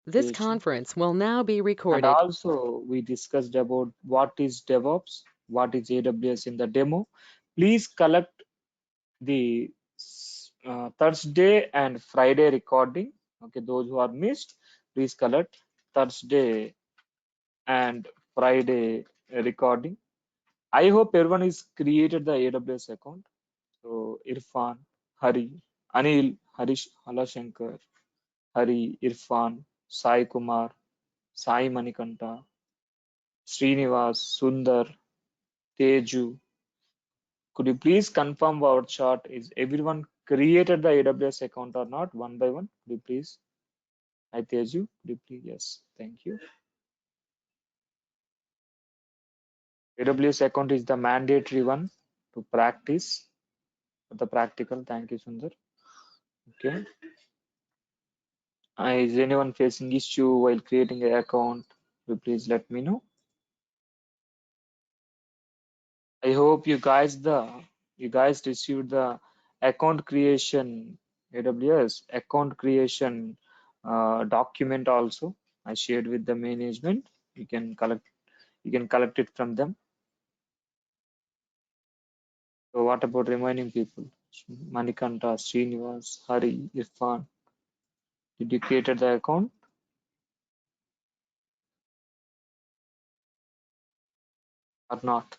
This conference will now be And recorded. also we discussed about what is DevOps, what is AWS in the demo. Please collect the Thursday and Friday recording. Okay, those who are missed, please collect Thursday and Friday recording. I hope everyone is created the AWS account. So Irfan, Hari, Anil, Harish, Halashankar, Hari, Irfan, Sai Kumar, Sai Manikanta, Srinivas, Sundar, Teju. Could you please confirm our chart? Is everyone created the AWS account or not? One by one. Could you please? I Teju. Could you please? Yes. Thank you. AWS account is the mandatory one to practice for the practical. Thank you, Sundar. Okay. Is anyone facing issue while creating an account? Could you please let me know. I hope you guys received the account creation AWS account creation document also. I shared with the management. You can collect it from them. So what about remaining people? Manikanta, Srinivas, Hari, Irfan. Did you created the account or not?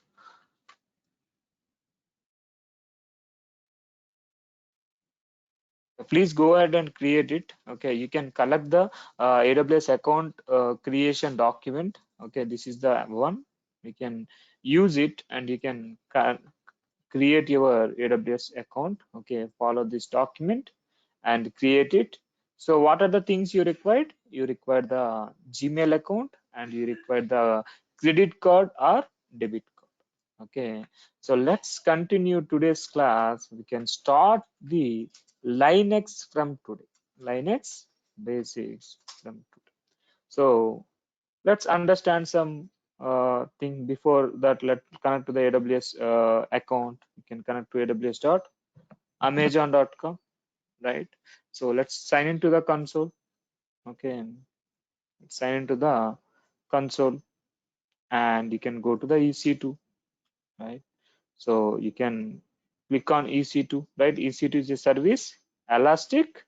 Please go ahead and create it. Okay, you can collect the AWS account creation document. Okay, this is the one. You can use it and you can create your AWS account. Okay, follow this document and create it. So what are the things you required? You require the Gmail account and you require the credit card or debit card. Okay, so let's continue today's class. We can start the Linux from today. Linux basics from today. So let's understand some thing before that. Let's connect to the AWS account. You can connect to aws.amazon.com, right? So let's sign into the console. Okay, let's sign into the console and you can go to the EC2, right? So you can click on EC2, right? EC2 is a service, Elastic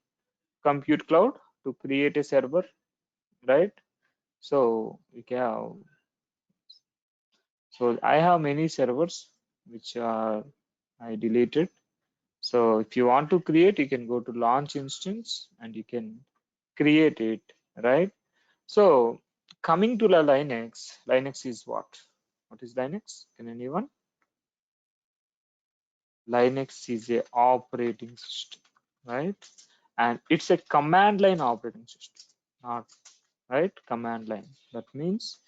Compute Cloud to create a server, right? So we can, so I have many servers which are I deleted. So if you want to create, you can go to launch instance and you can create it, right? So coming to the Linux, Linux is what? What is Linux? Can anyone? Linux is a operating system, right? And it's a command line operating system, not right command line. That means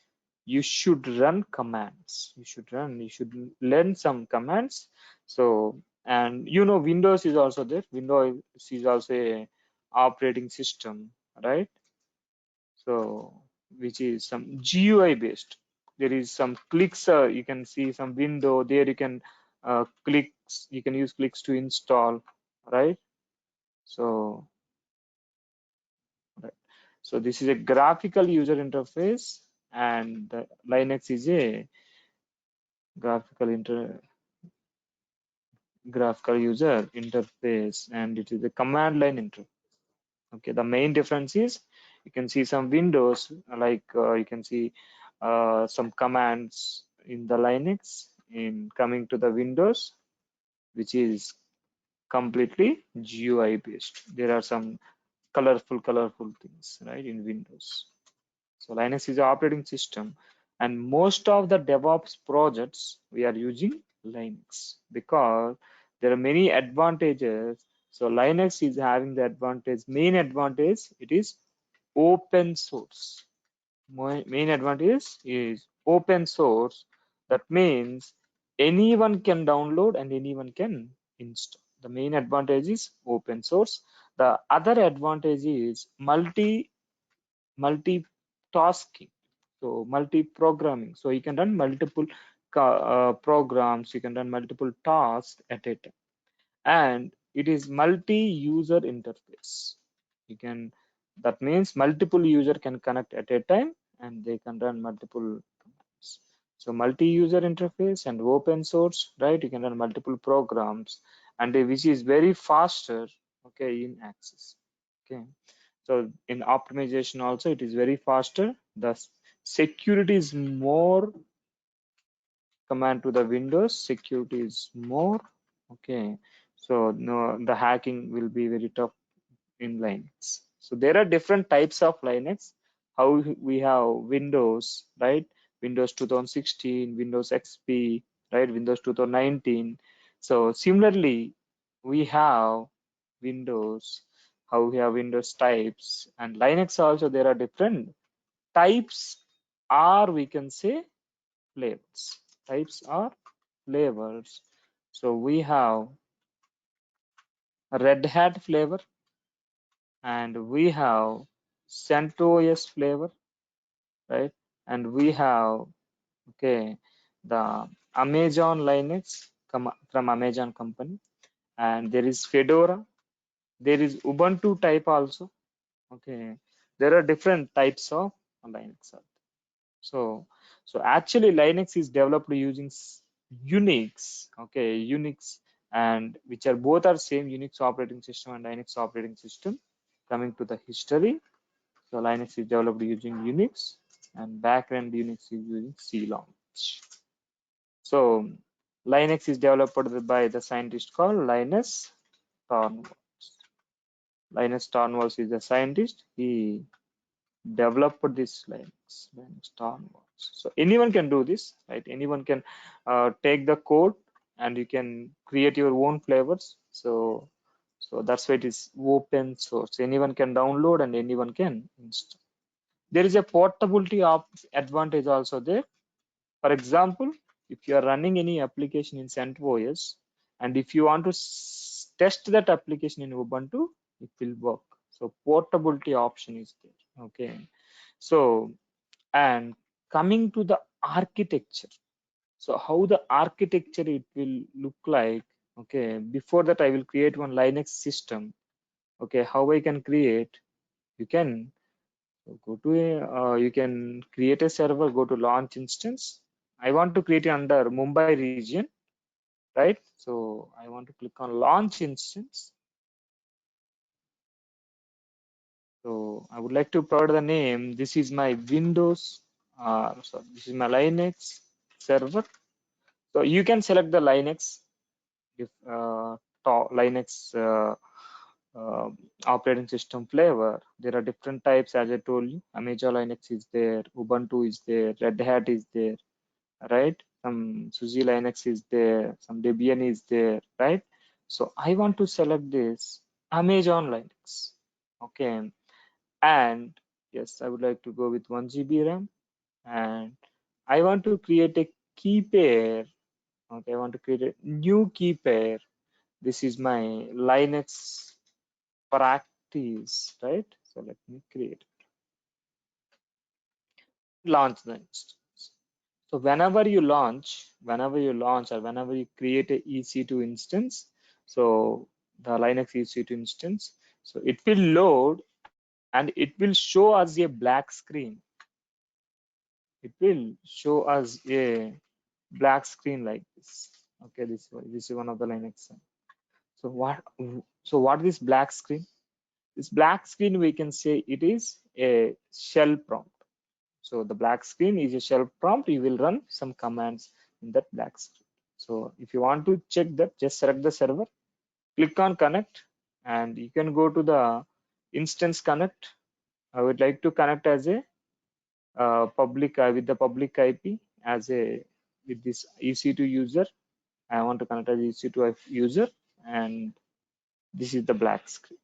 you should run commands. You should learn some commands. So and you know Windows is also there. Windows is also a operating system, right? So which is some GUI based. There is some clicks. You can see some window there. You can clicks. You can use clicks to install, right? So right. So this is a graphical user interface, and the Linux is a graphical graphical user interface, and it is a command line interface. Okay, the main difference is you can see some windows like you can see some commands in the Linux in coming to the Windows, which is completely GUI based. There are some colorful things, right, in Windows. So Linux is an operating system, and most of the DevOps projects we are using Linux because there are many advantages. So Linux is having the advantage, main advantage, it is open source. Main advantage is open source. That means anyone can download and anyone can install. The main advantage is open source. The other advantage is multitasking, so multi-programming. So you can run multiple programs, you can run multiple tasks at a time, and it is multi-user interface. You can That means multiple user can connect at a time and they can run multiple commands. So multi-user interface and open source, right? You can run multiple programs and which is very faster, okay, in access. Okay. So in optimization also it is very faster. The security is more, command to the Windows, security is more. Okay. So no, the hacking will be very tough in Linux. So there are different types of Linux. How we have Windows, right? Windows 2016, Windows XP, right? Windows 2019. So similarly, we have Windows, how we have Windows types, and Linux also there are different types, or we can say flavors. Types are flavors. So we have Red Hat flavor, and we have CentOS flavor, right? And we have, okay, the Amazon Linux from Amazon company, and there is Fedora, there is Ubuntu type also. Okay, there are different types of Linux. So, so actually Linux is developed using Unix, okay, Unix, and which are both are same Unix operating system and Linux operating system. Coming to the history, so Linux is developed using Unix and backend Unix is using C language. So Linux is developed by the scientist called Linus Torvalds. Linus Torvalds is a scientist. He developed this Linux Torvalds. So anyone can do this, right? Anyone can take the code and you can create your own flavors. So that's why it is open source. Anyone can download and anyone can install. There is a portability of advantage also there. For example, if you are running any application in CentOS and if you want to test that application in Ubuntu, it will work. So portability option is there. Okay. So, and coming to the architecture. So how the architecture it will look like. Okay. Before that, I will create one Linux system. Okay. How I can create? You can go to you can create a server, go to launch instance. I want to create it under Mumbai region, right? So I want to click on launch instance. So I would like to provide the name. This is my Windows, so this is my Linux server. So you can select the Linux, if Linux uh, operating system flavor. There are different types, as I told you. Amazon Linux is there, Ubuntu is there, Red Hat is there, right? Some SUSE Linux is there, some Debian is there, right? So I want to select this Amazon Linux. Okay, and yes, I would like to go with 1 GB RAM, and I want to create a key pair. Okay, I want to create a new key pair. This is my Linux practice, right? So let me create, launch the instance. So whenever you launch or whenever you create a EC2 instance, so the Linux EC2 instance, so it will load and it will show us a black screen. It will show us a black screen like this. Okay, this is one of the Linux. So what is black screen? This black screen we can say it is a shell prompt. So the black screen is a shell prompt. You will run some commands in that black screen. So if you want to check that, just select the server, click on connect, and you can go to the instance connect. I would like to connect as a public with the public IP as a with this EC2 user. I want to connect as EC2 user, and this is the black screen.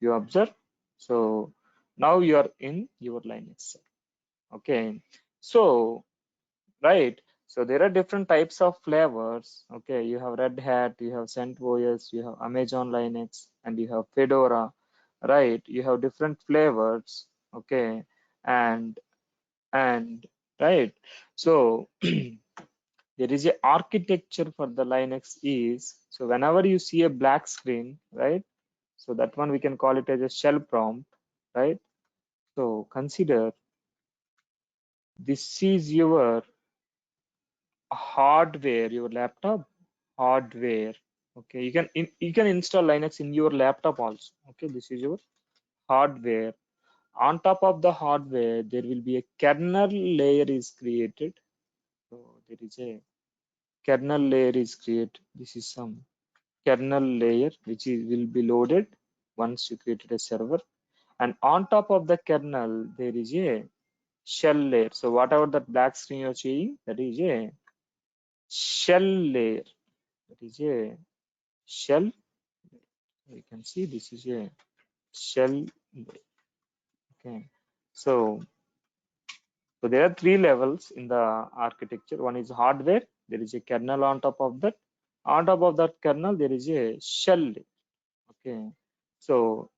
You observe. So now you are in your Linux. Okay. So right, so there are different types of flavors. Okay, you have Red Hat, you have CentOS, you have Amazon Linux, and you have Fedora, right? You have different flavors. Okay, and and right, so there is a architecture for the Linux is, so whenever you see a black screen, right, so that one we can call it as a shell prompt, right? So consider this is your hardware, your laptop hardware. Okay, you can install Linux in your laptop also. Okay, this is your hardware. On top of the hardware, there will be a kernel layer is created. So there is a kernel layer is created. This is some kernel layer which is will be loaded once you created a server. And on top of the kernel, there is a shell layer. So whatever that black screen you're seeing, that is a shell layer. That is a shell. You can see this is a shell layer. Okay. So So there are three levels in the architecture. One is hardware. There is a kernel on top of that. On top of that kernel, there is a shell layer. Okay. So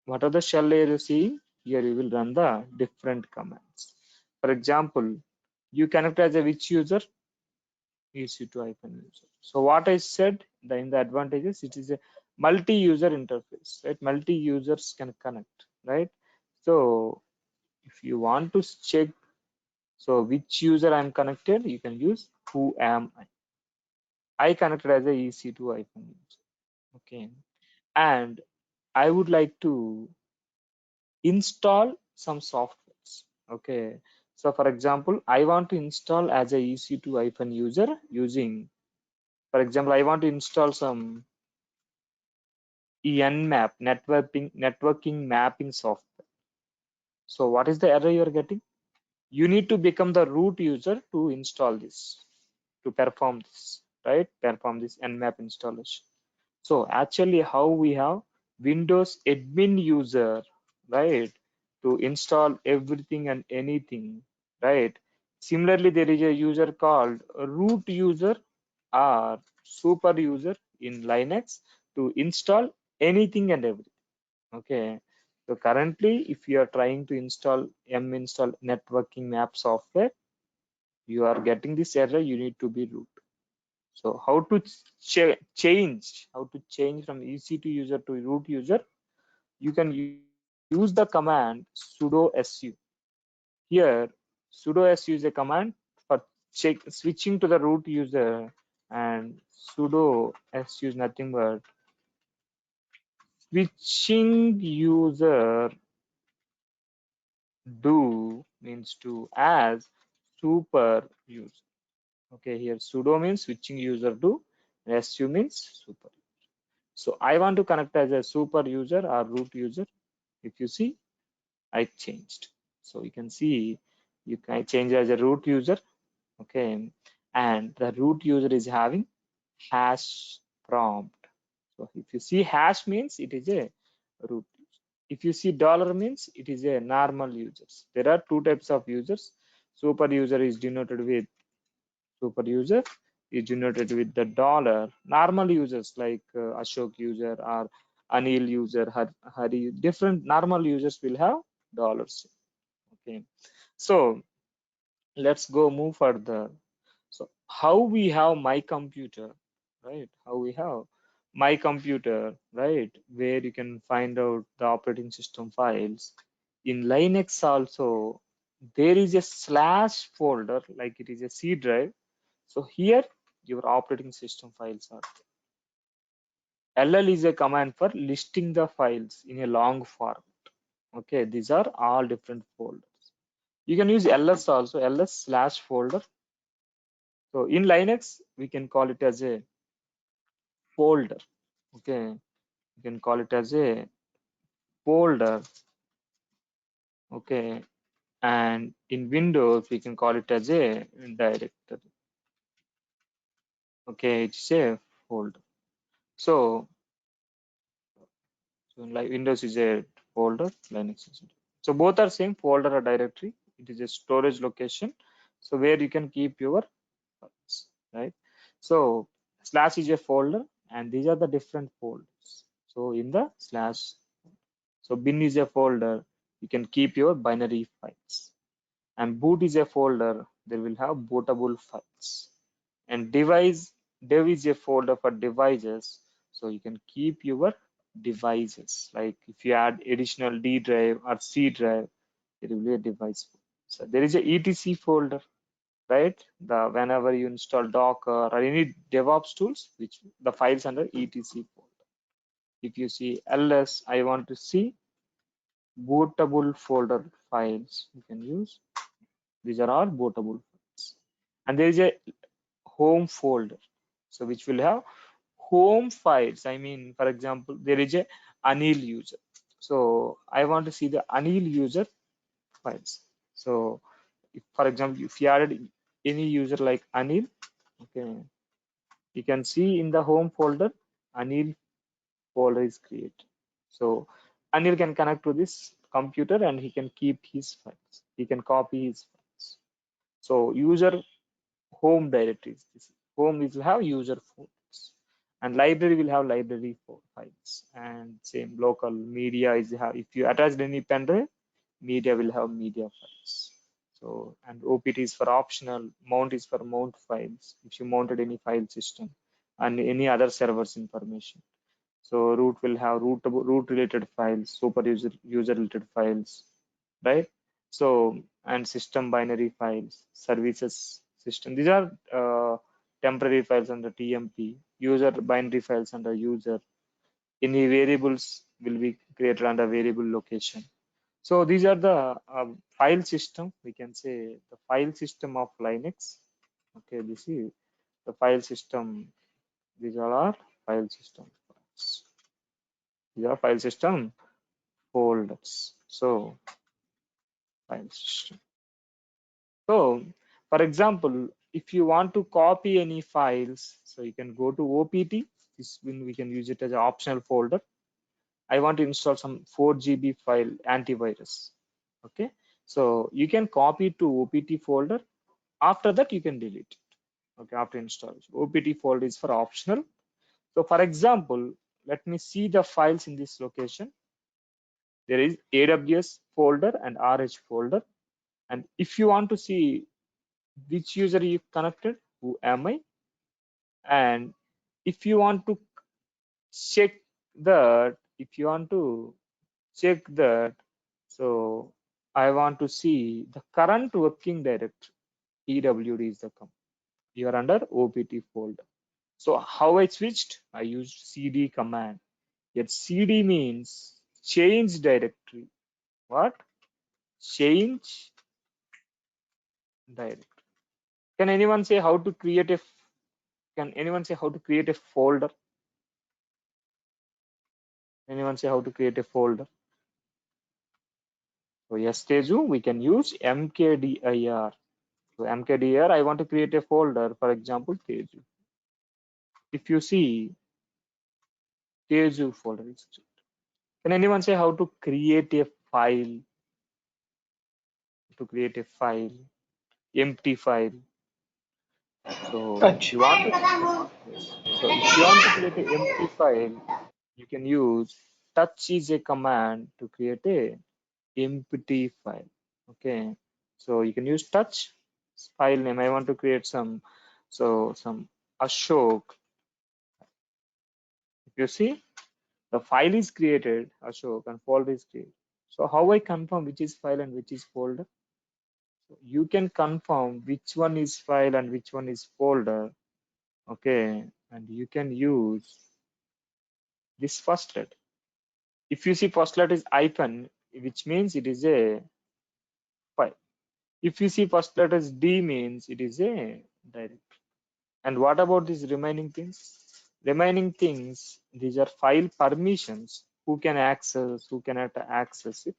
what are the shell layer you see? Here you will run the different commands. For example, you connect as a which user? EC2 user. So what I said in the advantages, it is a multi-user interface, right? Multi-users can connect, right? So if you want to check so which user I'm connected, you can use who am I. I connected as a EC2 user. Okay. And I would like to install some softwares. Okay. So for example, I want to install as a EC2 user using, for example, I want to install some ENMAP networking mapping software. So what is the error you're getting? You need to become the root user to install this, to perform this, right? Perform this nmap installation. So actually how we have Windows admin user, right? To install everything and anything, right? Similarly, there is a user called root user or super user in Linux to install anything and everything. Okay. So currently, if you are trying to install install networking map software, you are getting this error, you need to be root. So how to how to change from EC2 user to root user? You can use the command sudo su. Here, sudo su is a command for switching to the root user, and sudo su is nothing but switching user do means to as super user. Okay, here sudo means switching user to, and su means super. So I want to connect as a super user or root user. If you see, I changed. So you can see you can change as a root user. Okay, and the root user is having hash prompt. So if you see hash means it is a root. If you see dollar means it is a normal users. There are two types of users. Super user is denoted with super user is denoted with the dollar. Normal users like Ashok user or Anil user, Hari, different normal users will have dollars. Okay, so let's go move further. So how we have my computer, right? How we have my computer, right? Where you can find out the operating system files. In Linux also, there is a slash folder, like it is a C drive. So here your operating system files are. LL is a command for listing the files in a long form. Okay, these are all different folders. You can use ls also, ls slash folder. So in Linux, we can call it as a folder. Okay, you can call it as a folder. Okay, and in Windows, we can call it as a directory. Okay, it's a folder. So like Windows is a folder, Linux is a. So both are same folder or directory. It is a storage location. So where you can keep your files, right? So slash is a folder, and these are the different folders. So in the slash, so bin is a folder. You can keep your binary files. And boot is a folder. They will have bootable files. And dev is a folder for devices. So you can keep your devices. Like if you add additional D drive or C drive, it will be a device. So there is a etc folder, right? The whenever you install Docker or any DevOps tools, which the files under etc folder. If you see ls, I want to see bootable folder files, you can use. These are all bootable files. And there is a home folder, so which will have home files. I mean, for example, there is a Anil user. So I want to see the Anil user files. So if, for example, if you added any user like Anil, okay, you can see in the home folder, Anil folder is created. So Anil can connect to this computer and he can keep his files. He can copy his files. So user home directories. This home will have user folders, and library will have library files. And same local media is have. If you attach any pen drive, media will have media files. So and OPT is for optional. Mount is for mount files. If you mounted any file system and any other servers information. So root will have root related files, super user related files, right? So and system binary files, services system. These are temporary files under TMP, user binary files under user. Any variables will be created under variable location. So these are the file system. We can say the file system of Linux. Okay, this is the file system. These are our file system files. These are file system folders. So file system. So for example, if you want to copy any files, so you can go to OPT. This when we can use it as an optional folder. I want to install some 4 GB file antivirus. Okay, so you can copy to OPT folder. After that, you can delete it. Okay, after installation, OPT folder is for optional. So for example, let me see the files in this location. There is AWS folder and RH folder. And if you want to see which user you connected, who am I, and if you want to check that, if you want to check that, so I want to see the current working directory. EWD is the company. You are under OPT folder. So how I switched? I used CD command. Yet CD means change directory. What? Change directory. Can anyone say how to create a Can anyone say how to create a folder? Anyone say how to create a folder? So yes, Teju, we can use mkdir. So mkdir, I want to create a folder, for example, Teju. If you see Teju folder is created. Can anyone say how to create a file? To create a file, empty file. So if Touch. you want to, yes. So if you want to create an empty file, you can use touch is a command to create a empty file. Okay, so you can use touch file name. I want to create some Ashok. If you see the file is created, Ashok, and folder is created. So how I confirm which is file and which is folder? So you can confirm which one is file and which one is folder. Okay, and you can use this first letter. If you see first letter is hyphen, which means it is a file. If you see first letter is D, means it is a directory. And what about these remaining things? Remaining things, these are file permissions. Who can access, who cannot access it.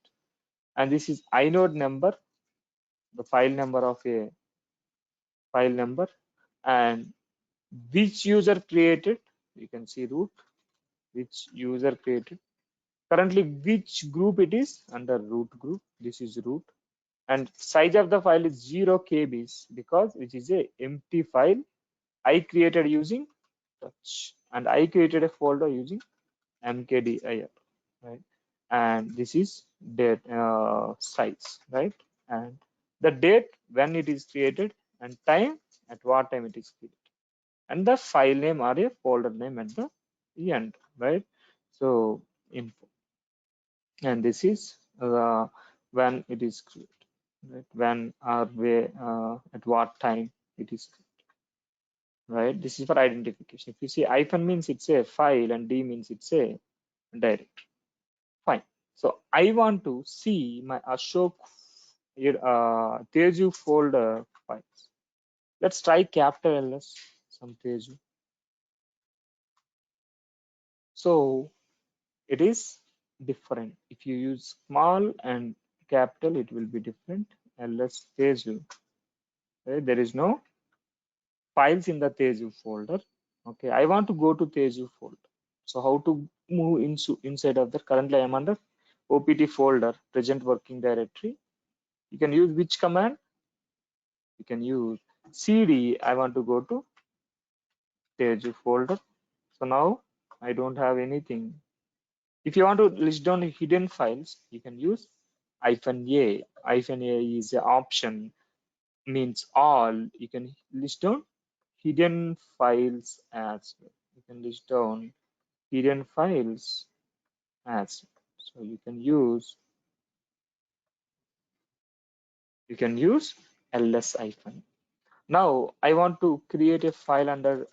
And this is inode number, the file number of a file number, and which user created. You can see root, which user created. Currently, which group it is under root group. This is root. And size of the file is 0 KBs because which is a empty file I created using touch, and I created a folder using mkdir, right? And this is date size, right? And the date when it is created and time at what time it is created, and the file name or a folder name at the end, right? So info, and this is when it is created, right? When or where, at what time it is created, right? This is for identification. If you see hyphen means it's a file and D means it's a directory. Fine. So I want to see my Ashok Teju folder files. Let's try capital LS, some Teju. So it is different. If you use small and capital, it will be different. LS Teju, right? There is no files in the Teju folder. Okay, I want to go to Teju folder. So how to move inside of that? Currently I am under OPT folder, present working directory. You can use which command? You can use CD. I want to go to Teju folder. So now I don't have anything. If you want to list down hidden files, you can use -a. -a is an option, means all. You can list down hidden files as well. You can list down hidden files as well. So you can use ls hyphen. Now I want to create a file under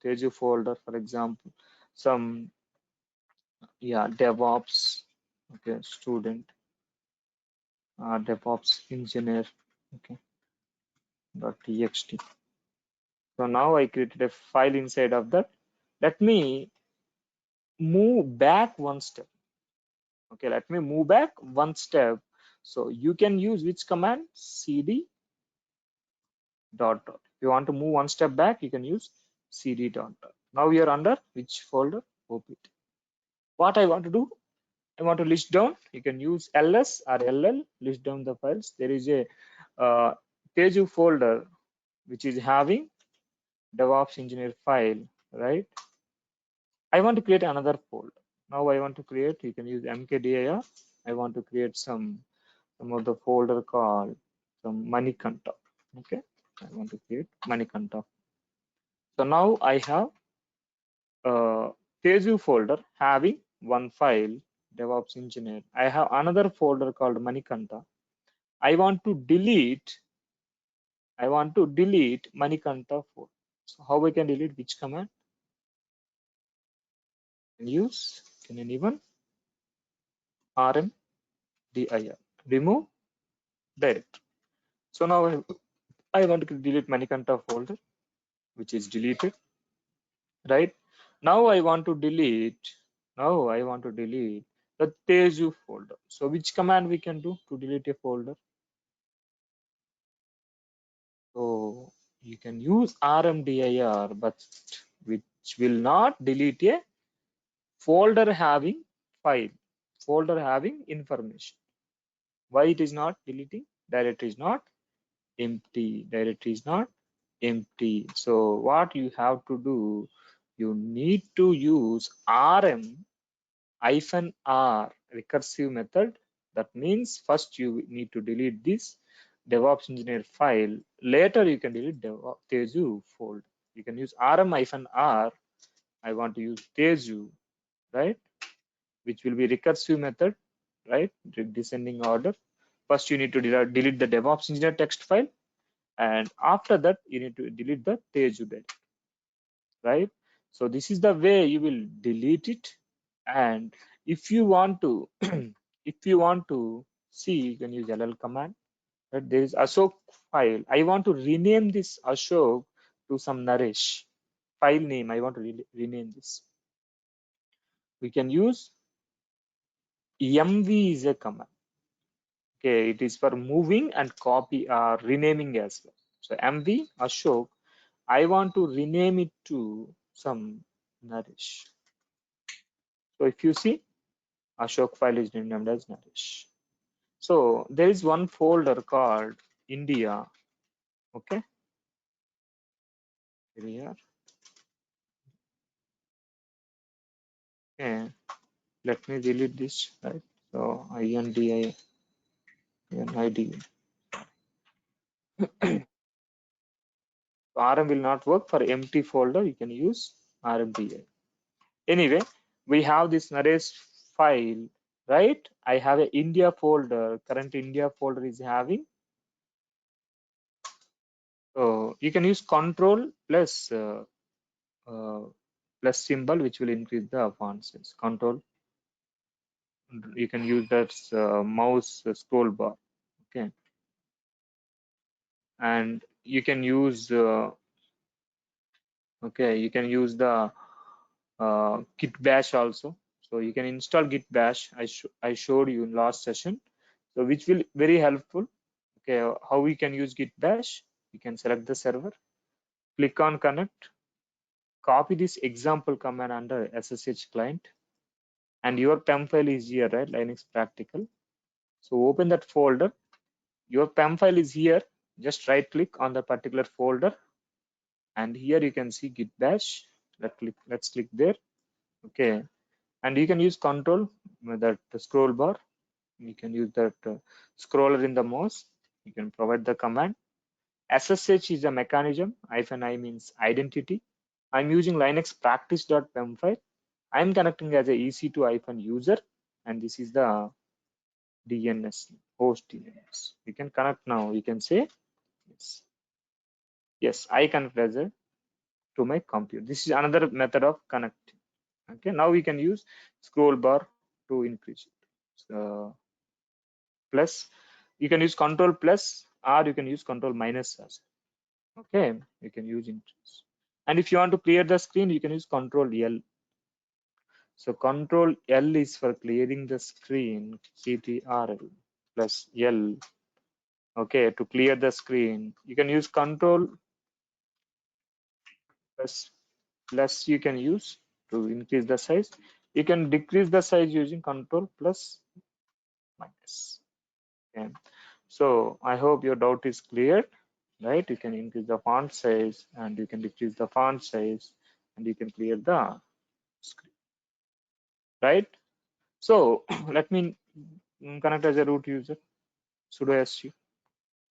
Teju folder, for example, some DevOps, okay, student, DevOps engineer, okay, .txt. So now I created a file inside of that. Let me move back one step. Okay, let me move back one step. So you can use which command? CD dot dot. If you want to move one step back, you can use CD dot dot. Now we are under which folder? OPT. What I want to do? I want to list down. You can use ls or ll, list down the files. There is a Teju folder which is having DevOps engineer file, right? I want to create another folder. Now I want to create, you can use mkdir. I want to create some of the folder called some Manikanta. Okay, I want to create Manikanta. So now I have a Teju folder having one file, DevOps engineer. I have another folder called Manikanta. I want to delete Manikanta folder. So how we can delete? Which command can use? Can anyone? rmdir, remove directory. So now I want to delete Manikanta folder, which is deleted, right? Now I want to delete the Teju folder. So which command we can do to delete a folder? So you can use rmdir, but which will not delete a folder having file, folder having information. Why it is not deleting? Directory is not empty. Directory is not empty. So what you have to do, you need to use rm -r recursive method. That means first you need to delete this DevOps engineer file. Later you can delete Teju folder. You can use rm-r. I want to use Teju, right? Which will be recursive method, right? Descending order. First you need to delete the DevOps engineer text file, and after that you need to delete the Teju data, right? So this is the way you will delete it. And if you want to if you want to see, you can use ll command, right? There is Ashok file. I want to rename this Ashok to some Naresh file name. I want to rename this. We can use mv is a command. Okay, it is for moving and copy renaming as well. So mv Ashok, I want to rename it to some Naresh. So if you see, Ashok file is renamed as Naresh. So there is one folder called India. Okay, here. Okay, let me delete this, right? So INDI, NID. RM will not work for empty folder. You can use RMDI. Anyway, we have this Naresh file, right? I have a India folder. Current India folder is having. So you can use control plus plus symbol, which will increase the font size. Control. You can use that mouse scroll bar. Okay, and you can use. Okay, you can use the git bash also. So you can install git bash. I showed you in last session. So which will very helpful. Okay, how we can use git bash? You can select the server, click on connect, copy this example command under SSH client, and your PEM file is here, right? Linux practical. So open that folder. Your PEM file is here. Just right click on the particular folder, and here you can see git bash. Let's click there. Okay, and you can use control that scroll bar. You can use that scroller in the mouse. You can provide the command. SSH is a mechanism. -I means identity. I'm using Linux practice.pem file. I'm connecting as a EC2 user, and this is the DNS host DNS. You can connect now. You can say yes. Yes, I connect as a to my computer. This is another method of connecting. Okay, now we can use scroll bar to increase it. So, plus, you can use control plus, or you can use control minus as well. Okay, you can use increase. And if you want to clear the screen, you can use control L. So control L is for clearing the screen, CTRL plus L. Okay, to clear the screen, you can use control plus you can use to increase the size. You can decrease the size using control plus minus. Okay. So I hope your doubt is clear, right? You can increase the font size and you can decrease the font size and you can clear the screen, right? So let me connect as a root user, sudo su,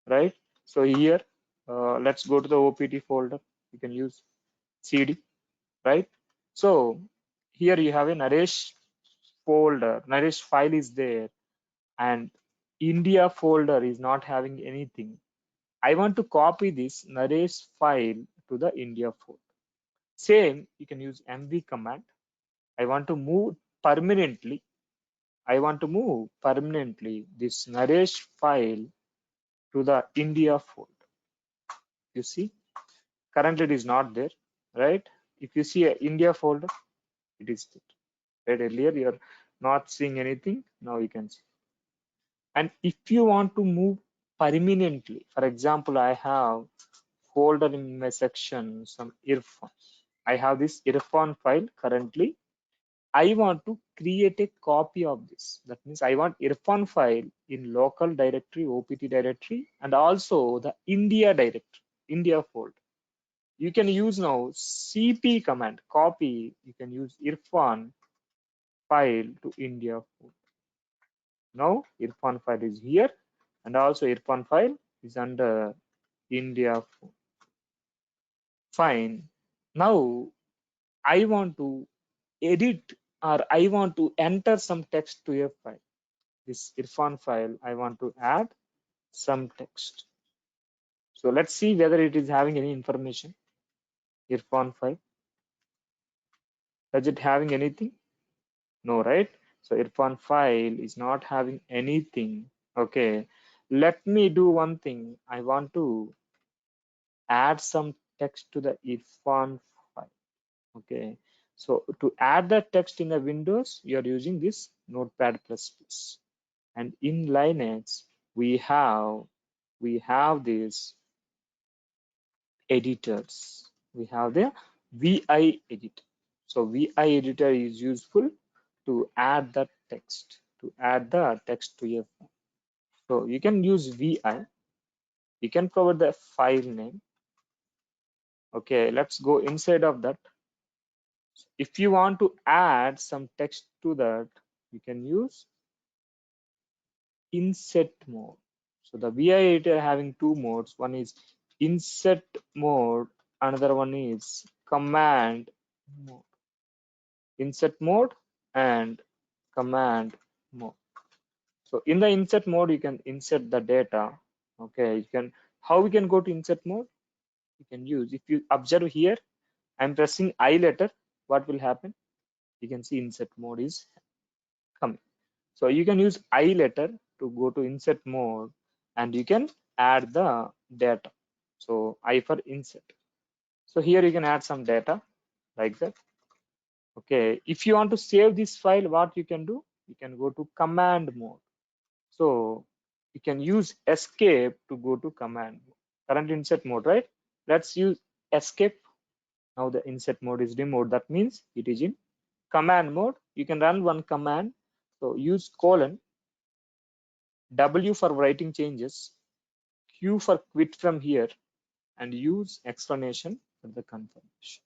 right? So here, let's go to the OPT folder. You can use cd, right? So here you have a Naresh folder. Naresh file is there, and India folder is not having anything. I want to copy this Naresh file to the India folder. Same, you can use mv command. I want to move permanently. I want to move permanently this Naresh file to the India folder. You see, currently it is not there, right? If you see a India folder, it is there. Right, earlier you're not seeing anything, now you can see. And if you want to move permanently, for example, I have folder in my section some Irfan. I have this Irfan file currently. I want to create a copy of this. That means I want Irfan file in local directory, OPT directory, and also the India directory, India folder. You can use now cp command, copy. You can use Irfan file to India folder. Now Irfan file is here, and also Irfan file is under India folder. Fine. Now I want to edit or I want to enter some text to a file. This Irfan file, I want to add some text. So let's see whether it is having any information. Irfan file. Does it having anything? No, right? So Irfan file is not having anything. Okay. Let me do one thing. I want to add some text to the Irfan file. Okay. So to add the text in the Windows, you are using this Notepad++. And in Linux, we have these editors. We have the VI editor. So VI editor is useful to add the text, to your file. So you can use VI. You can provide the file name. Okay, let's go inside of that. If you want to add some text to that, you can use insert mode. So the VI editor having two modes. One is insert mode, another one is command mode. Insert mode, and command mode. So in the insert mode, you can insert the data. Okay, you can, how we can go to insert mode? You can use, if you observe here, I'm pressing I letter, what will happen? You can see insert mode is coming. So you can use I letter to go to insert mode and you can add the data. So I for insert. So here you can add some data like that. Okay, if you want to save this file, what you can do? You can go to command mode. So you can use escape to go to command mode. Current insert mode, right? Let's use escape. Now the insert mode is removed. That means it is in command mode. You can run one command. So use colon, W for writing changes, Q for quit from here, and use explanation for the confirmation.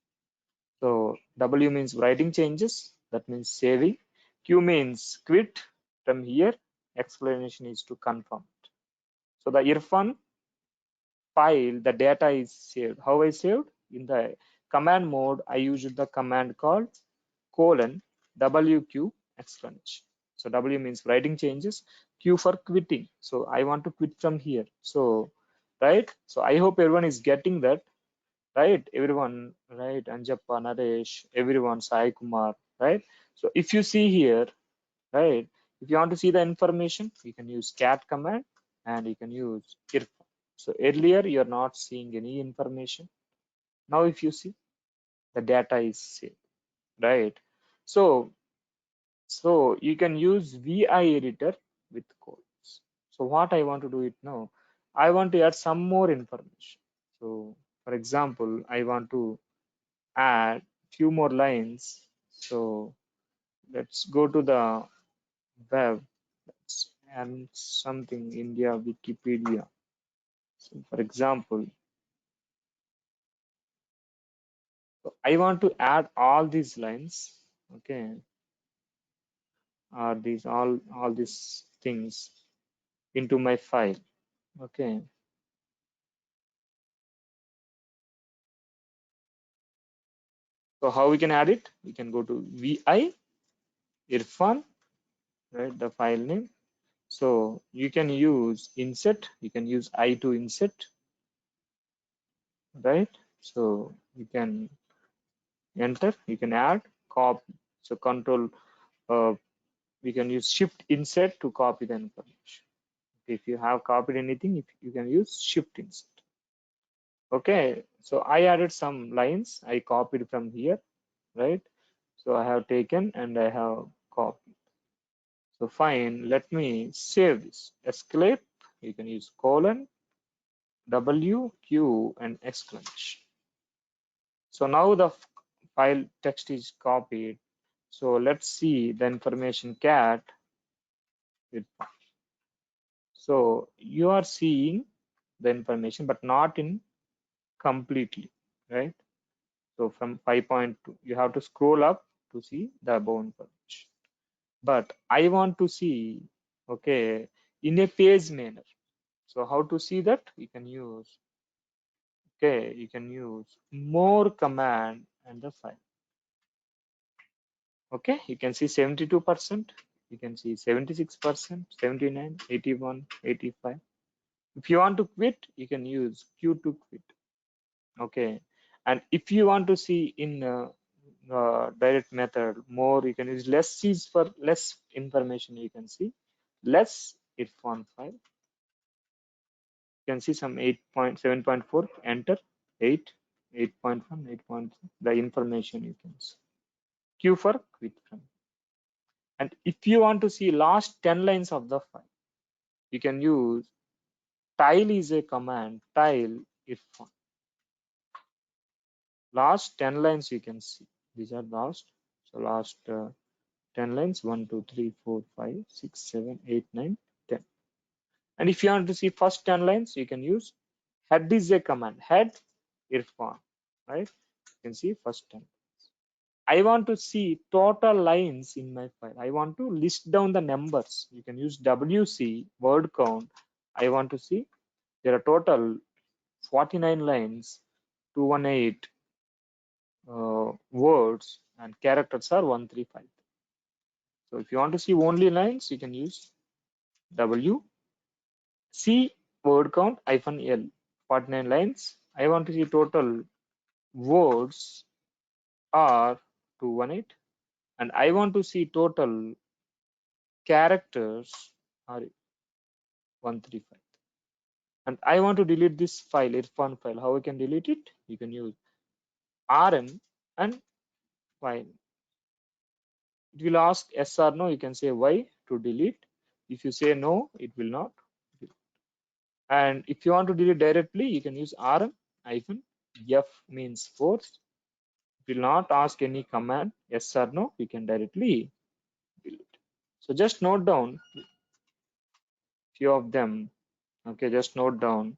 So W means writing changes, that means saving. Q means quit from here. Explanation is to confirm it. So the Irfan file, the data is saved. How I saved? In the command mode, I used the command called colon WQ explanation. So W means writing changes, Q for quitting. So I want to quit from here. So, right? So I hope everyone is getting that, right? Everyone, right? Anjappa, Naresh, everyone, Sai Kumar, right? So if you see here, right? If you want to see the information, you can use cat command and you can use if. So earlier you're not seeing any information. Now if you see, the data is saved, right? So you can use VI editor with codes. So what I want to do it now, I want to add some more information. So for example, I want to add few more lines. So let's go to the web and something India Wikipedia. So for example, so I want to add all these lines, okay, or these all these things into my file, okay. So how we can add it? We can go to VI Irfan, right? The file name. So you can use insert. You can use I to insert, right? So you can enter. You can add, copy. So control. We can use shift insert to copy the information. If you have copied anything, if you can use shift insert. Okay. So I added some lines. I copied from here, right? So I have taken and I have copied. So fine, let me save this. Escape, you can use colon, W, Q, and exclamation. So now the file text is copied. So let's see the information cat. So you are seeing the information, but not in completely, right? So from 5.2, you have to scroll up to see the above information. But I want to see, okay, in a page manner. So how to see that? You can use, okay, you can use more command and the file. Okay, you can see 72%, you can see 76%, 79, 81, 85. If you want to quit, you can use Q to quit. Okay, and if you want to see in direct method more, you can use less is for less information. You can see less if on file. You can see some 8.7.4, enter 8, 8.1, 8.4, the information you can see. Q for quit from. And if you want to see last 10 lines of the file, you can use tile is a command, tile if on. Last 10 lines you can see. These are last. So last 10 lines, 1, 2, 3, 4, 5, 6, 7, 8, 9, 10. And if you want to see first 10 lines, you can use head is a command, head Irfan, right? You can see first 10. I want to see total lines in my file. I want to list down the numbers. You can use WC, word count. I want to see there are total 49 lines, 218 words, and characters are 135. So if you want to see only lines, you can use W. C word count -L, 49 lines. I want to see total words are 218, and I want to see total characters are 135. And I want to delete this file, Irfan file. How I can delete it? You can use RM and file. It will ask yes or no. You can say Y to delete. If you say no, it will not. And if you want to delete directly, you can use RM hyphen F means force. It will not ask any command, yes or no. You can directly delete. So just note down few of them. Okay, just note down.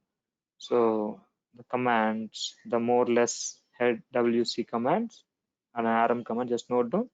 So the commands, the more or less head WC commands and RM command, just note down.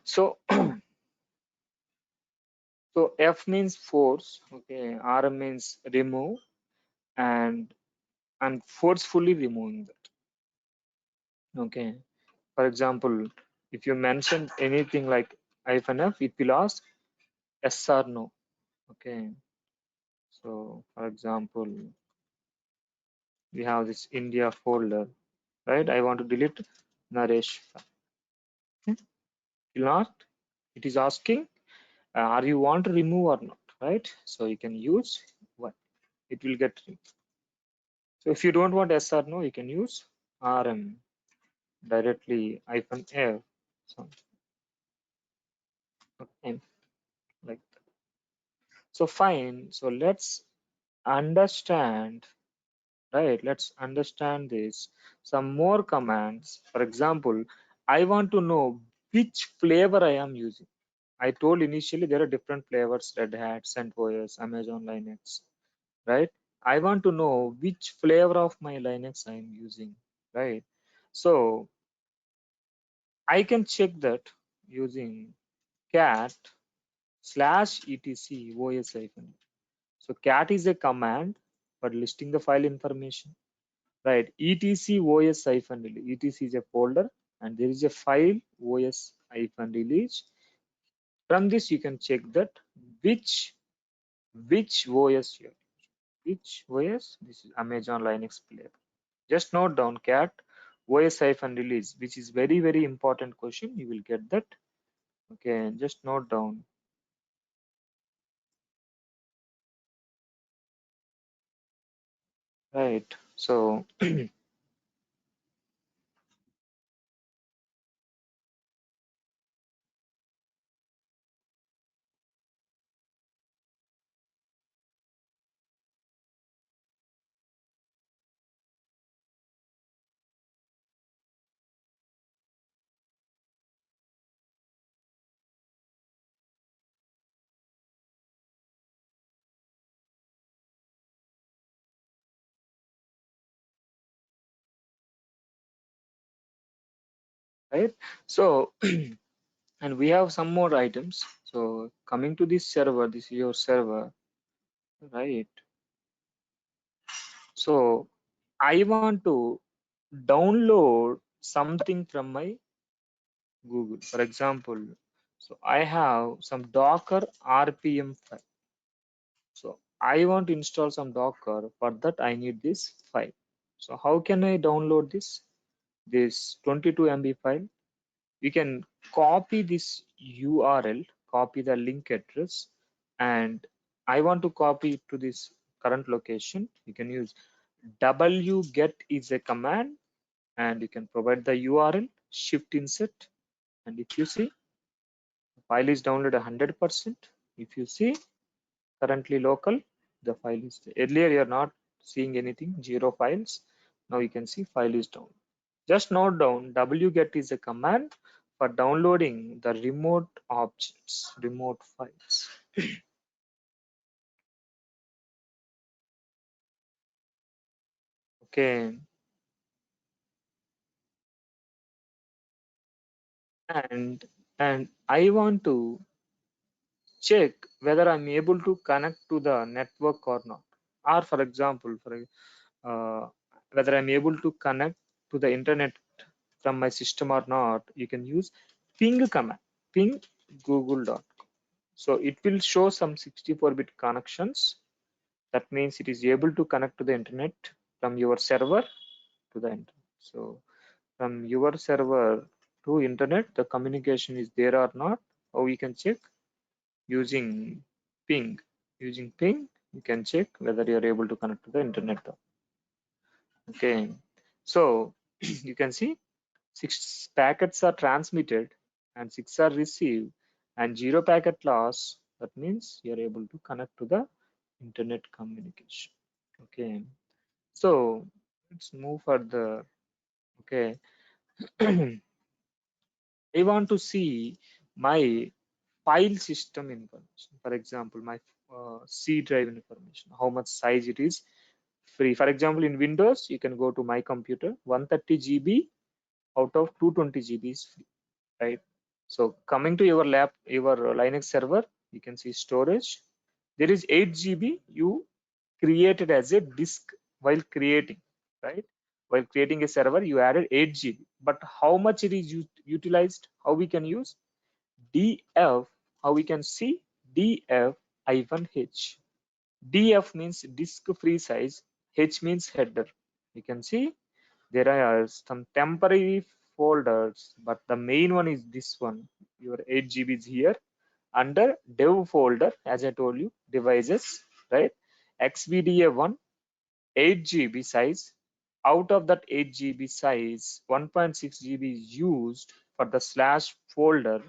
So so F means force, okay, RM means remove, and forcefully removing that. Okay. For example, if you mention anything like hyphen F, it will ask yes or no. Okay. So for example, we have this India folder, right? I want to delete Naresh. Okay. It will not. It is asking, are you want to remove or not, right? So you can use what it will get. So if you don't want yes or no, you can use RM directly hyphen F. So okay, like that. So fine. So let's understand, right? Let's understand this. Some more commands. For example, I want to know which flavor I am using. I told initially there are different flavors: Red Hat, CentOS, Amazon Linux, right? I want to know which flavor of my Linux I am using, right? So I can check that using cat /etc os hyphen. So cat is a command for listing the file information, right? etc os hyphen release. etc is a folder and there is a file os hyphen release. From this you can check that which os you which OS. This is Amazon Linux player. Just note down cat OS-release, which is very, very important question. You will get that. Okay, just note down. Right. So right. So and we have some more items. So coming to this server, this is your server, right? So I want to download something from my Google. For example, so I have some Docker RPM file. So I want to install some Docker. For that, I need this file. So how can I download this 22 MB file? You can copy this URL, copy the link address, and I want to copy it to this current location. You can use wget is a command, and you can provide the URL, shift insert, and if you see, the file is downloaded 100%. If you see currently local, the file is there. Earlier you're not seeing anything, 0 files. Now you can see file is down. Just note down, wget is a command for downloading the remote objects, remote files. Okay, and I want to check whether I'm able to connect to the network or not. Or for example, whether I'm able to connect to the internet from my system or not, you can use ping command, ping google.com. So it will show some 64-bit connections. That means it is able to connect to the internet from your server to the internet. So from your server to internet, the communication is there or not, or we can check using ping. Using ping, you can check whether you are able to connect to the internet. Okay, so you can see 6 packets are transmitted and 6 are received and 0 packet loss. That means you are able to connect to the internet communication. Okay, so let's move further. Okay, I want to see my file system information. For example, my C drive information, how much size it is free. For example, in Windows, you can go to my computer, 130 GB out of 220 GB is free, right? So coming to your your Linux server, you can see storage. There is 8 GB you created as a disk while creating, right? While creating a server, you added 8 GB. But how much it is utilized? How we can use DF? How we can see DF-H. DF means disk free size. H means header. You can see there are some temporary folders, but the main one is this one. Your 8 GB is here under dev folder, as I told you, devices, right? XVDA1, 8 GB size. Out of that 8 GB size, 1.6 GB is used for the slash folder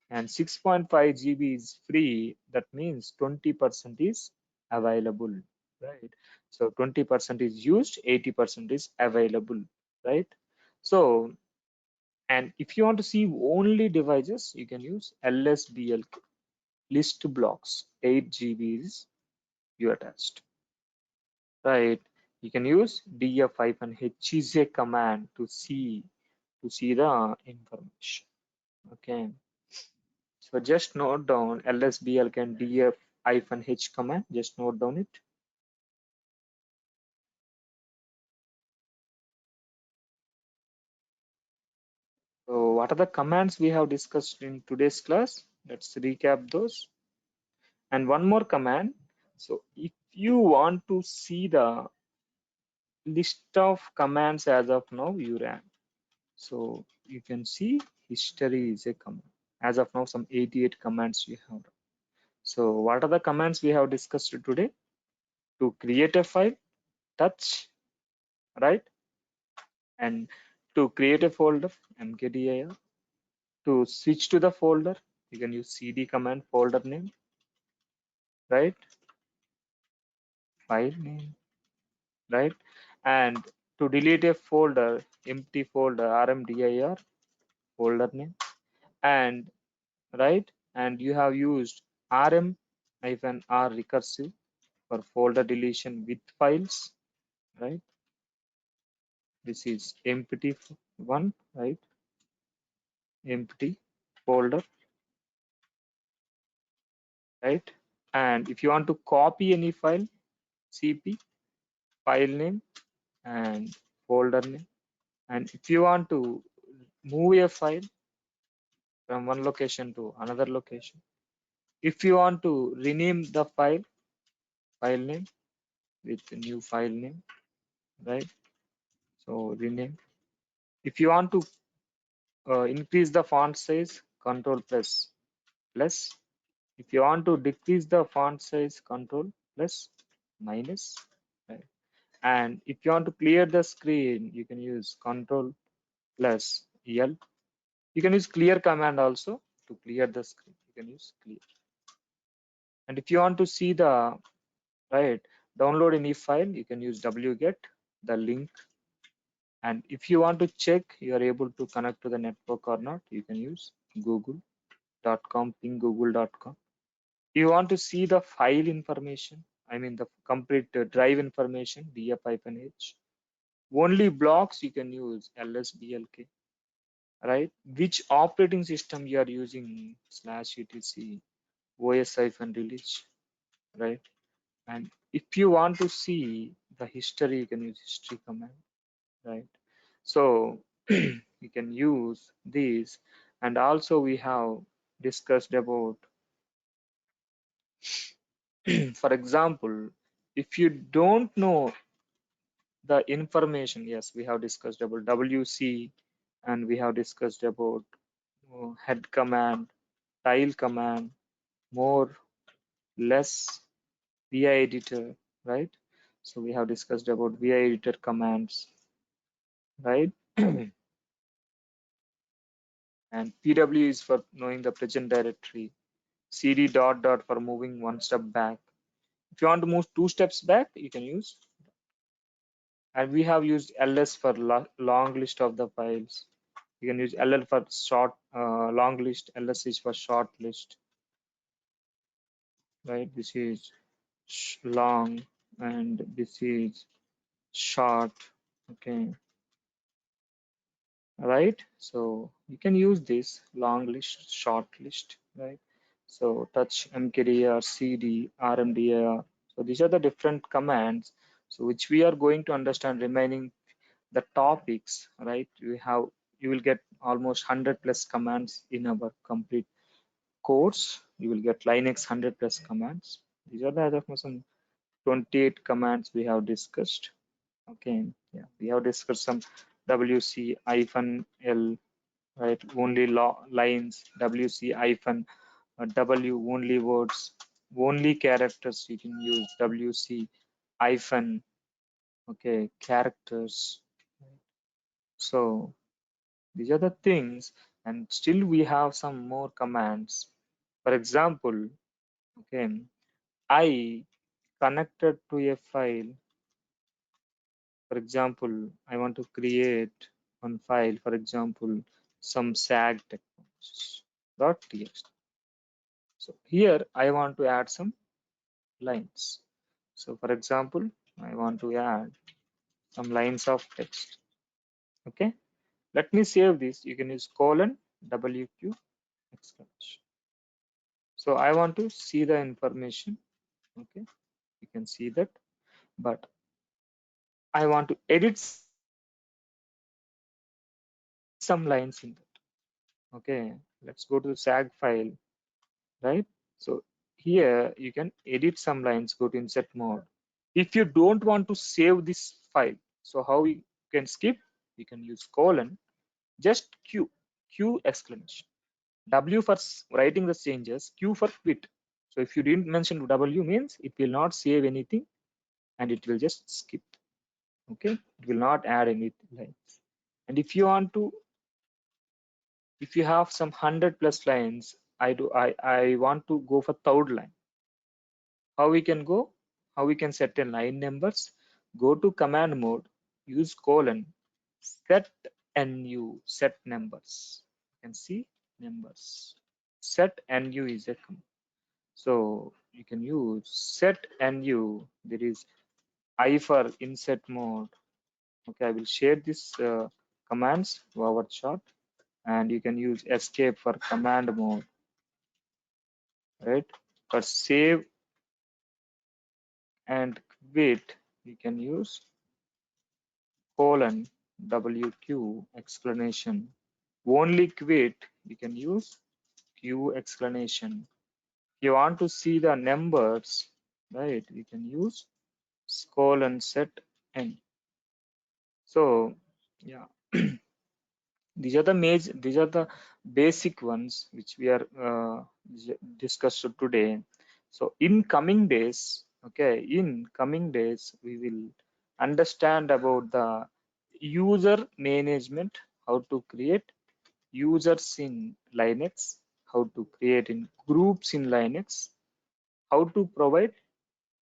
and 6.5 GB is free. That means 20% is available, right? So 20% is used, 80% is available, right? So, and if you want to see only devices, you can use LSBL list blocks, 8 GB is you attached, right? You can use df-h is a command to see the information. Okay, so just note down lsbl can df-h command. Just note down it. So what are the commands we have discussed in today's class? Let's recap those. And one more command. So if you want to see the list of commands as of now, you ran. So you can see history is a command. As of now, some 88 commands we have. So what are the commands we have discussed today? To create a file, touch, right? And to create a folder, mkdir. To switch to the folder, you can use cd command, folder name, right? File name, right? And to delete a folder, empty folder, rmdir, folder name, and right? And you have used rm-r recursive for folder deletion with files, right? This is empty one, right? Empty folder, right? And if you want to copy any file, cp, file name and folder name. And if you want to move a file from one location to another location, if you want to rename the file name with a new file name, right? So rename. If you want to increase the font size, control plus. If you want to decrease the font size, control plus minus, right? And if you want to clear the screen, you can use control plus L. You can use clear command also to clear the screen. You can use clear. And if you want to see the right download any file, you can use wget, the link. And if you want to check you are able to connect to the network or not, you can use google.com, ping google.com. You want to see the file information, I mean the complete drive information, df-h. Only blocks you can use lsblk, right? Which operating system you are using /etc os-release, right? And if you want to see the history, you can use history command, right? So you can use these. And also we have discussed about for example, if you don't know the information, yes, we have discussed about wc, and we have discussed about head command, tile command, more, less, vi editor, right? So we have discussed about vi editor commands, right? And pw is for knowing the present directory, cd dot dot for moving one step back. If you want to move two steps back, you can use. And we have used ls for long list of the files. You can use ll for short long list, ls is for short list, right? This is long and this is short, okay, right? So you can use this long list, short list, right? So touch mkdir, cd, rmdir. So these are the different commands, so which we are going to understand remaining the topics, right? You will get almost 100 plus commands in our complete course. You will get Linux 100 plus commands. These are the other some 28 commands we have discussed. Okay, yeah, we have discussed some wc -l, right? Only lines, wc w only words, only characters. You can use wc hyphen, okay, characters. So these are the things, and still we have some more commands. For example, okay, I connected to a file. For example, I want to create one file, for example, some Saag technologies.txt. So here I want to add some lines. So for example, I want to add some lines of text. Okay, let me save this. You can use colon wq exclamation. So I want to see the information. Okay, you can see that, but I want to edit some lines in that. Okay, let's go to the Saag file, right? So here you can edit some lines, go to insert mode. If you don't want to save this file, so how you can skip? You can use colon, just Q exclamation. W for writing the changes, Q for quit. So if you didn't mention W means it will not save anything and it will just skip. Okay, it will not add any lines. And if you want to, if you have some 100+ lines, I want to go for third line. How we can go? How we can set a line numbers? Go to command mode, use colon, set set numbers. You can see numbers. Set nu is a command. So you can use set nu. There is I for insert mode. Okay, I will share this commands to our chart, and you can use escape for command mode, right? For save and quit, you can use colon WQ explanation. Only quit, you can use Q explanation. If you want to see the numbers, right, you can use colon set n. So yeah, these are the basic ones which we are discussed today. So in coming days, okay, in coming days we will understand about the user management, how to create users in Linux, how to create in groups in Linux, how to provide,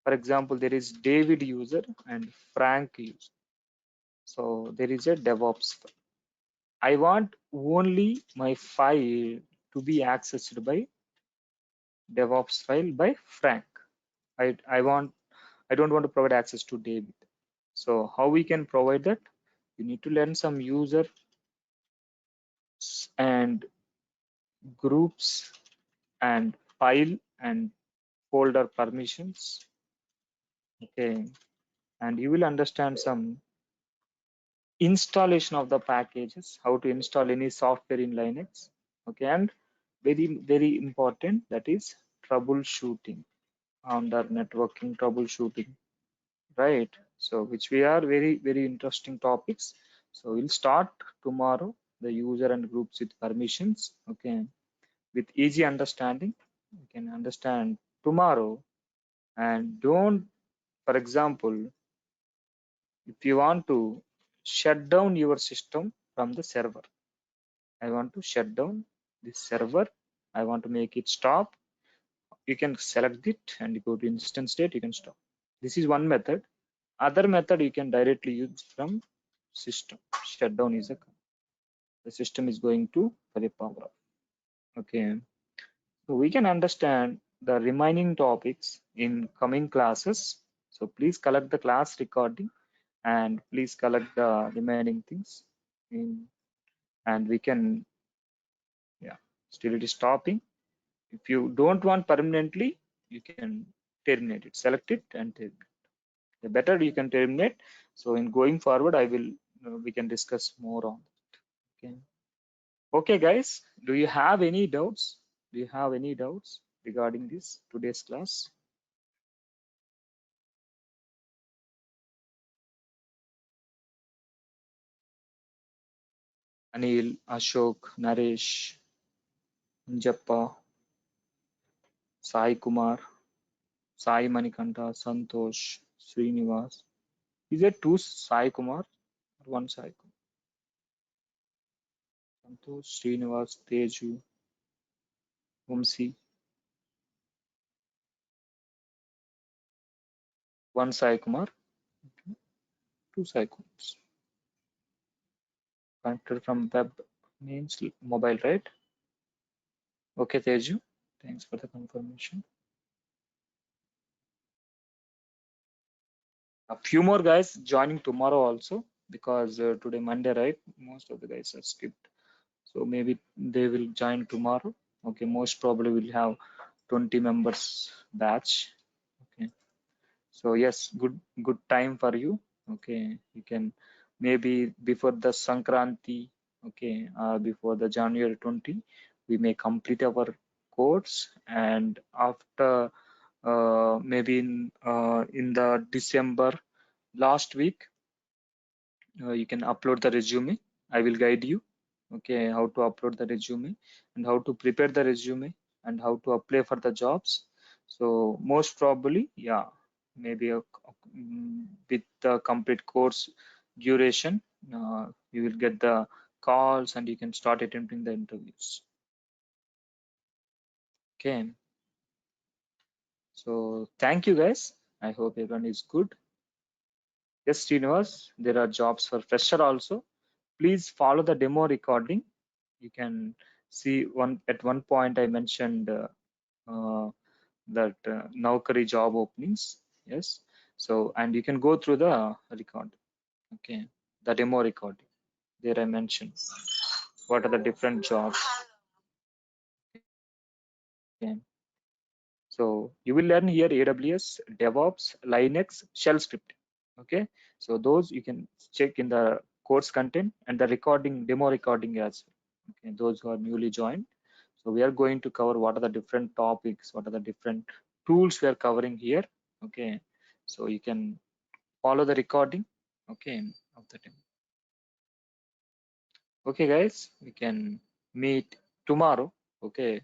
for example, there is David user and Frank user. So there is a DevOps. I want only my file to be accessed by DevOps file by Frank. I want, I don't want to provide access to David. So how we can provide that? You need to learn some user and groups and file and folder permissions. Okay, and you will understand some installation of the packages, how to install any software in Linux. Okay, and very important, that is troubleshooting, under networking troubleshooting, right? So which we are very interesting topics. So we'll start tomorrow the user and groups with permissions. Okay, with easy understanding, you can understand tomorrow. And don't, for example, if you want to shut down your system from the server, I want to shut down this server, I want to make it stop, you can select it and go to instance state, you can stop. This is one method. Other method you can directly use from system. Shutdown is a, the system is going to for a power off. Okay, so we can understand the remaining topics in coming classes. So please collect the class recording and please collect the remaining things in, and we can, yeah, still it is stopping. If you don't want permanently, you can terminate it, select it and terminate. The better you can terminate. So in going forward, I will, we can discuss more on that. Okay. Okay, guys, do you have any doubts? Do you have any doubts regarding this today's class? Anil, Ashok, Naresh, Njappa, Sai Kumar, Sai Manikanta, Santosh, Srinivas. Is there two Sai Kumar or one Sai Kumar? Santosh, Srinivas, Teju, Vamsi. One Sai Kumar, two Sai Kumars. Connected from web means mobile, right? Okay, Teju. Thanks for the confirmation. A few more guys joining tomorrow also, because today Monday, right? Most of the guys are skipped. So maybe they will join tomorrow. Okay, most probably we'll have 20 members batch. Okay. So yes, good time for you. Okay, you can maybe before the Sankranti, okay, before the January 20, we may complete our course, and after maybe in the December last week, you can upload the resume. I will guide you. okay, how to upload the resume and how to prepare the resume and how to apply for the jobs. So most probably, yeah, maybe with the complete course duration, you will get the calls and you can start attempting the interviews. Okay, so thank you guys. I hope everyone is good. Yes, Srinivas, there are jobs for fresher also. Please follow the demo recording. You can see at one point I mentioned uh, that Naukri job openings. Yes. So, and you can go through the record. Okay. The demo recording. There I mentioned what are the different jobs. Okay. So you will learn here AWS, DevOps, Linux, shell script. Okay. So those you can check in the course content and the recording, demo recording as well. Okay. Those who are newly joined. So we are going to cover what are the different topics, what are the different tools we are covering here. Okay. So you can follow the recording. Okay. Of the demo. Okay, guys, we can meet tomorrow. Okay.